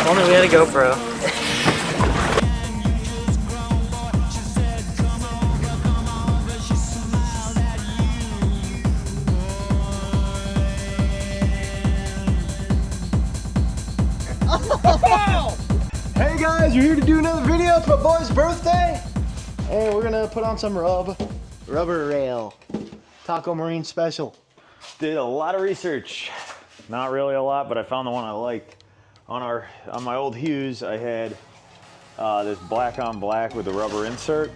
If only we had a GoPro. Hey guys, we're here to do another video. It's my boy's birthday, and we're gonna put on some rubber rail Taco Marine Special. Did a lot of research. Not really a lot, but I found the one I liked. On my old Hughes, I had this black on black with a rubber insert,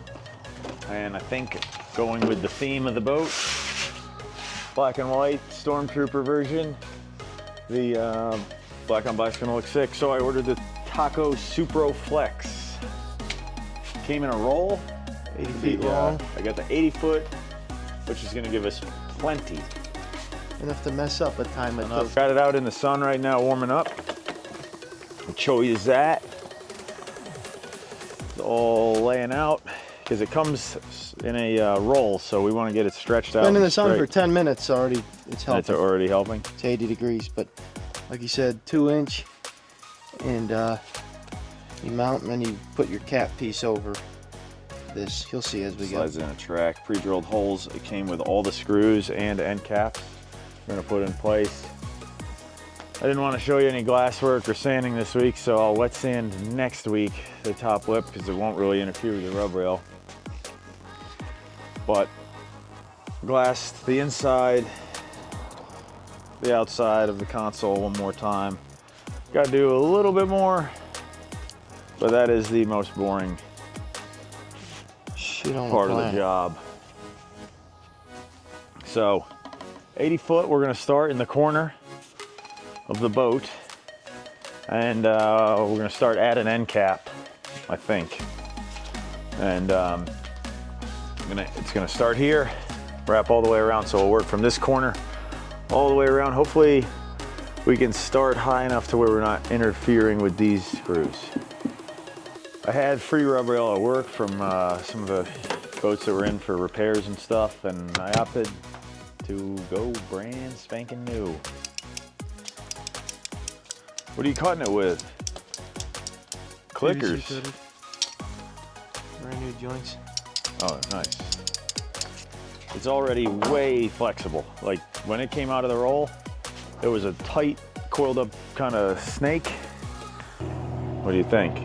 and I think going with the theme of the boat, black and white Stormtrooper version, the black on black's gonna look sick. So I ordered the Taco Supro Flex. Came in a roll, 80 feet long. I got the 80 foot, which is gonna give us plenty. Enough to mess up a time. I've got it out in the sun right now, warming up. I'll show you that. It's all laying out because it comes in a roll, so we want to get it stretched out. Been in the sun for 10 minutes already. It's helping. It's already helping. It's 80 degrees, but like you said, 2-inch, and you mount and then you put your cap piece over this. You'll see as we go. Slides in a track, pre-drilled holes. It came with all the screws and end caps. We're gonna put in place. I didn't want to show you any glass work or sanding this week, so I'll wet sand next week the top lip because it won't really interfere with the rub rail. But glass the inside, the outside of the console one more time. Got to do a little bit more, but that is the most boring part of the job. So 80 foot, we're gonna start in the corner of the boat, and we're gonna start at an end cap, I think. And it's gonna start here, wrap all the way around, so we'll work from this corner all the way around. Hopefully we can start high enough to where we're not interfering with these screws. I had free rub rail at work from some of the boats that were in for repairs and stuff, and I opted to go brand spanking new. What are you cutting it with? Clickers. Brand new joints. Oh, nice. It's already way flexible. Like when it came out of the roll, it was a tight, coiled up kind of snake. What do you think?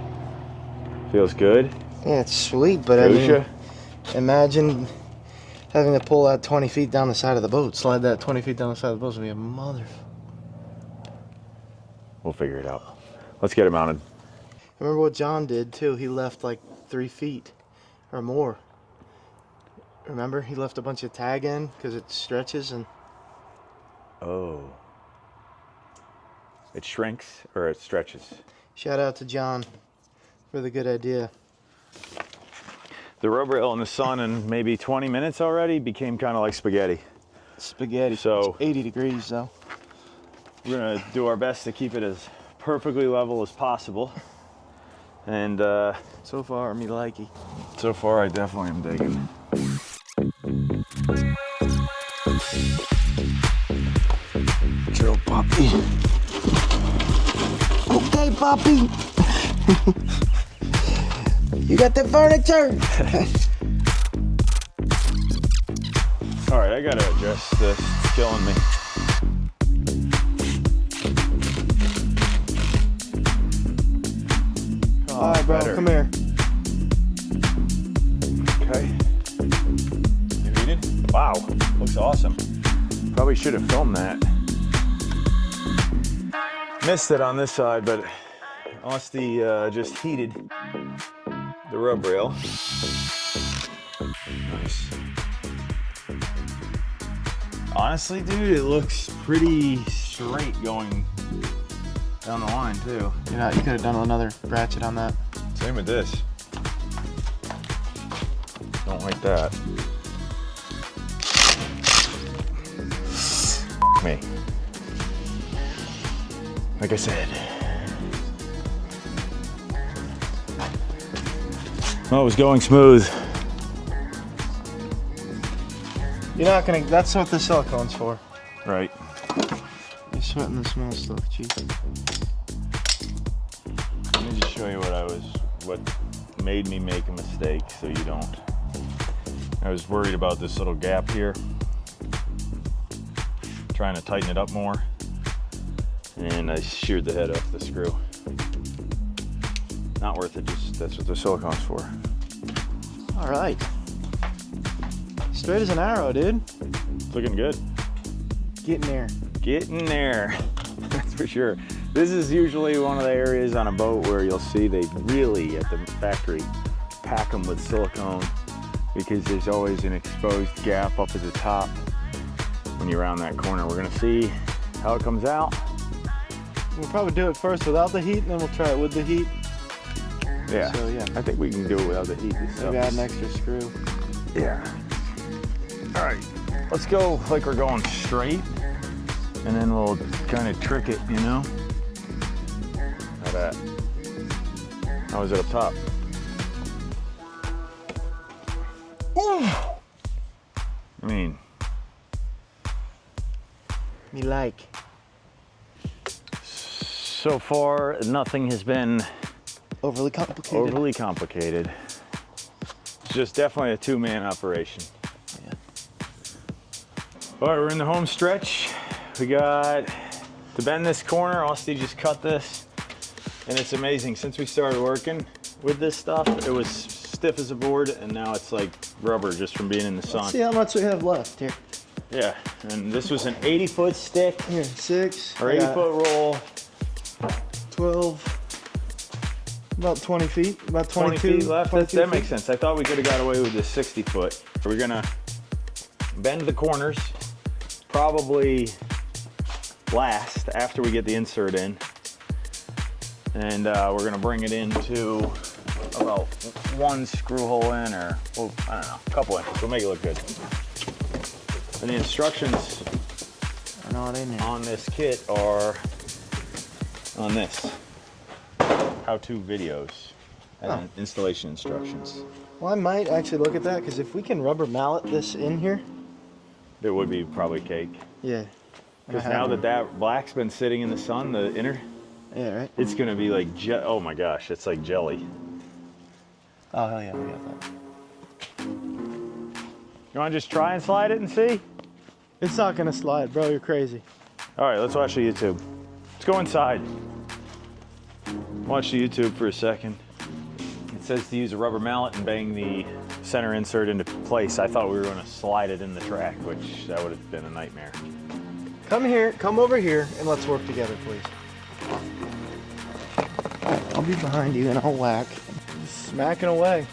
Feels good? Yeah, it's sweet, but I mean, imagine having to pull that 20 feet down the side of the boat. Slide that 20 feet down the side of the boat would be a mother. We'll figure it out. Let's get it mounted. Remember what John did too? He left like 3 feet or more. Remember? He left a bunch of tag in because it stretches and... Oh. It shrinks or it stretches? Shout out to John for the good idea. The rub rail in the sun in maybe 20 minutes already became kind of like spaghetti. Spaghetti. So it's 80 degrees though. We're gonna do our best to keep it as perfectly level as possible. And so far, me likey. So far, I definitely am digging. Chill, puppy. Okay, puppy. You got the furniture. All right, I gotta adjust this. It's killing me. All right, bro, come here. Okay. You heated? Wow, looks awesome. Probably should have filmed that. Missed it on this side, but Austin just heated the rub rail. Nice. Honestly, dude, it looks pretty straight going down the line too. You know, you could have done another ratchet on that. Same with this. Don't like that. Me. Like I said. Oh, it was going smooth. You're not gonna, that's what the silicone's for. Right. You're sweating the small stuff, chief. me just show you what made me make a mistake so you don't. I was worried about this little gap here. Trying to tighten it up more. And I sheared the head off the screw. Not worth it, just that's what the silicone's for. All right. Straight as an arrow, dude. It's looking good. Getting there. Getting there, that's for sure. This is usually one of the areas on a boat where you'll see they really, at the factory, pack them with silicone because there's always an exposed gap up at the top when you're around that corner. We're gonna see how it comes out. We'll probably do it first without the heat, and then we'll try it with the heat. Yeah, So yeah, I think we can do it without the heat. maybe add an extra screw. Yeah. All right, let's go like we're going straight, and then we'll kind of trick it, you know? How that? How is it up top? Ooh! I mean, Me like. so far, nothing has been Overly complicated. It's just definitely a two-man operation. Yeah. All right, we're in the home stretch. We got to bend this corner. Austin just cut this, and it's amazing. Since we started working with this stuff, it was stiff as a board, and now it's like rubber just from being in the sun. Let's see how much we have left here. Yeah, and this was an 80-foot stick. Here, 6. Or 80-foot roll. 12. About 20 feet. About 20 22 feet left. 22 That feet. makes sense. I thought we could have got away with this 60-foot. We're gonna bend the corners, probably last after we get the insert in, and we're gonna bring it into about one screw hole in, or well, I don't know, a couple inches. We'll make it look good. And the instructions Are not in there. on this kit are on this how-to videos and installation instructions. Well, I might actually look at that, because if we can rubber mallet this in here. It would be probably cake. Yeah. Because now that black's been sitting in the sun, the inner, Yeah, right? it's gonna be like, oh my gosh, it's like jelly. Oh, hell yeah, we got that. You wanna just try and slide it and see? It's not gonna slide, bro, you're crazy. All right, let's watch the YouTube. Let's go inside. Watch the YouTube for a second. It says to use a rubber mallet and bang the center insert into place. I thought we were gonna slide it in the track, which that would have been a nightmare. Come over here, and let's work together, please. I'll be behind you, and I'll whack. Just smacking away.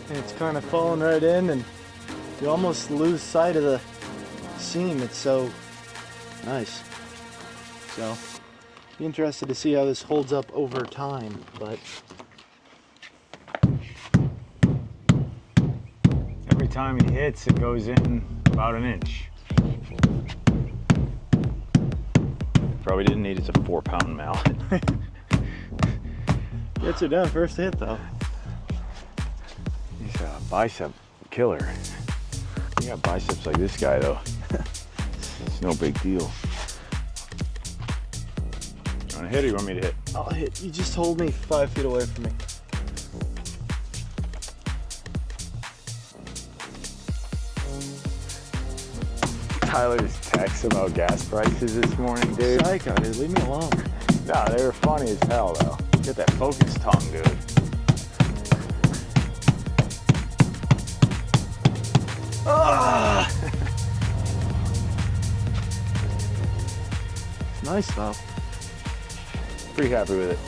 And it's kind of falling right in, and you almost lose sight of the seam. It's so nice. So, be interested to see how this holds up over time, but Every time he hits, it goes in about an inch. Probably didn't need it. It's a 4-pound mallet. gets it done first hit though. He's a bicep killer. You got biceps like this guy though. It's no big deal. You want to hit or you want me to hit? I'll hit. You just hold me 5 feet away from me. Tyler just texted about gas prices this morning, dude. Psycho, dude. Leave me alone. No, they were funny as hell though. Get that focus tongue, dude. Ah! It's nice though. Pretty happy with it.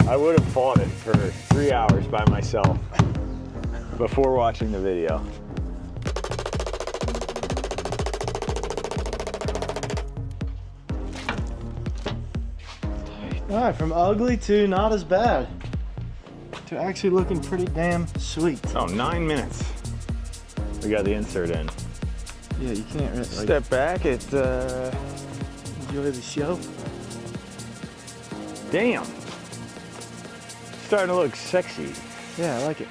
I would have fought it for 3 hours by myself before watching the video. Alright, from ugly to not as bad to actually looking pretty damn sweet. Oh, 9 minutes. We got the insert in. Yeah, you can't really Step back at, enjoy the show. damn. Starting to look sexy. Yeah, I like it.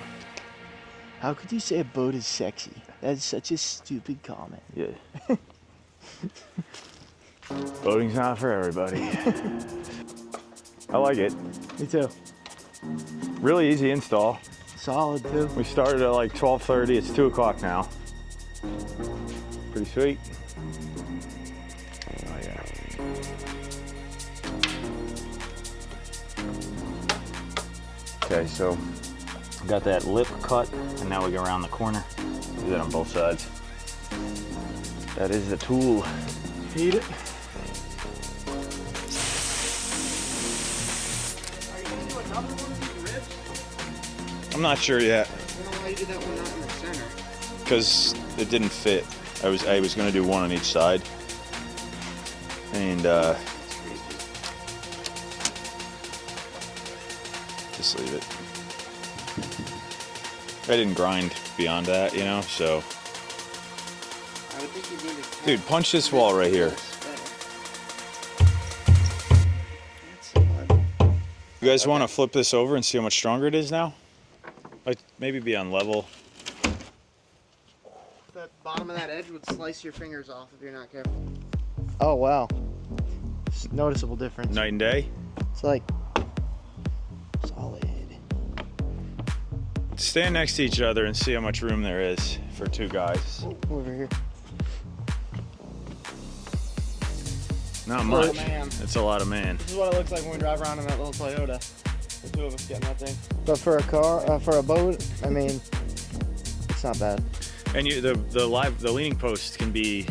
How could you say a boat is sexy? That's such a stupid comment. Yeah. Boating's not for everybody. I like it. Me too. Really easy install. Solid too. We started at like 12:30. It's 2 o'clock now. Pretty sweet. Oh yeah. Okay, so got that lip cut, and now we go around the corner. Do that on both sides. That is the tool. Heat it. I'm not sure yet. I don't know why you did that one not in the center. Because it didn't fit. I was going to do one on each side, and just leave it. I didn't grind beyond that, you know. So, I would think you need to. dude, punch this wall right here. You guys want to flip this over and see how much stronger it is now? Like maybe be on level. The bottom of that edge would slice your fingers off if you're not careful. Oh wow. It's noticeable difference. Night and day. It's like solid. Stand next to each other and see how much room there is for two guys. Over here. Not much. Man. It's a lot of man. This is what it looks like when we drive around in that little Toyota. The two of us getting that thing. But for a car, for a boat, I mean, it's not bad. And the leaning post can be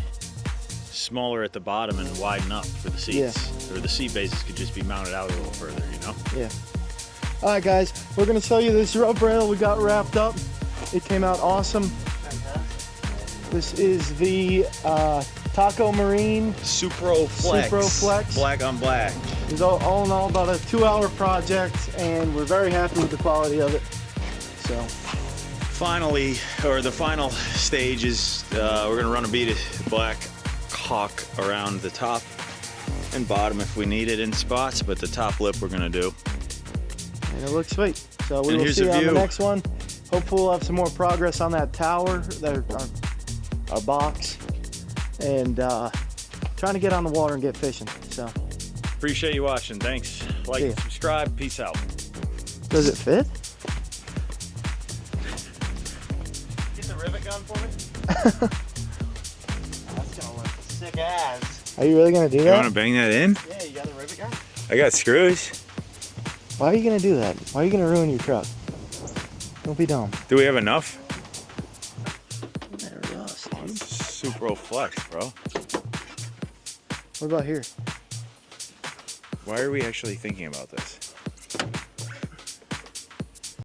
smaller at the bottom and widen up for the seats. Or the seat bases could just be mounted out a little further, you know? Yeah. All right, guys, we're gonna show you this rope rail we got wrapped up. It came out awesome. Fantastic. This is the Taco Supro Flex. Supro Flex. Black on black. It's all in all about a 2-hour project, and we're very happy with the quality of it. So, Finally, or the final stage is we're gonna run a bead of black caulk around the top and bottom if we need it in spots, but the top lip we're gonna do. and it looks sweet. So we And will here's see you a on the view. next one. Hopefully we'll have some more progress on that tower, our box, and trying to get on the water and get fishing. So, Appreciate you watching. Thanks. Like, Yeah. subscribe. Peace out. does it fit? Get the rivet gun for me. That's gonna look sick as. Are you really gonna do You that? want to bang that in? Yeah, you got the rivet gun? I got screws. Why are you gonna do that? Why are you gonna ruin your truck? Don't be dumb. Do we have enough? There we go. Supro Flex, bro. What about here? Why are we actually thinking about this?